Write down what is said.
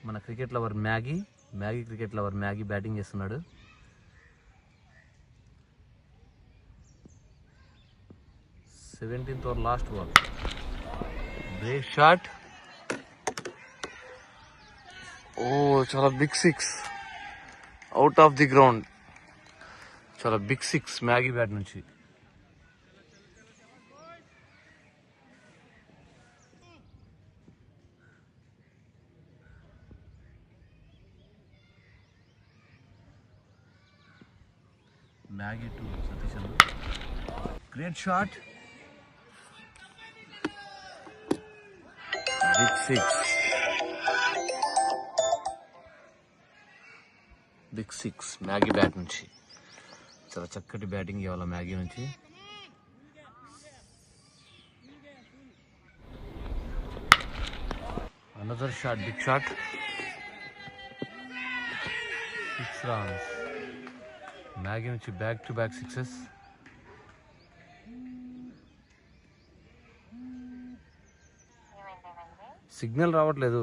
మన cricket lover Maggie cricket lover Maggie batting చేస్తున్నాడు. Seventeenth over last ball, break shot. ఓ చాలా big six, out of the ground. చాలా big six Maggie bat నుంచి. Maggie to Satish అన్న, great shot, big six. Big six Maggie bat నుంచి. చాలా చక్కటి batting ఇవ్వాలి మ్యాగీ నుంచి. Another shot, big shot, 6 runs. Maggie నుంచి back to back sixes. Signal రావట్లేదు.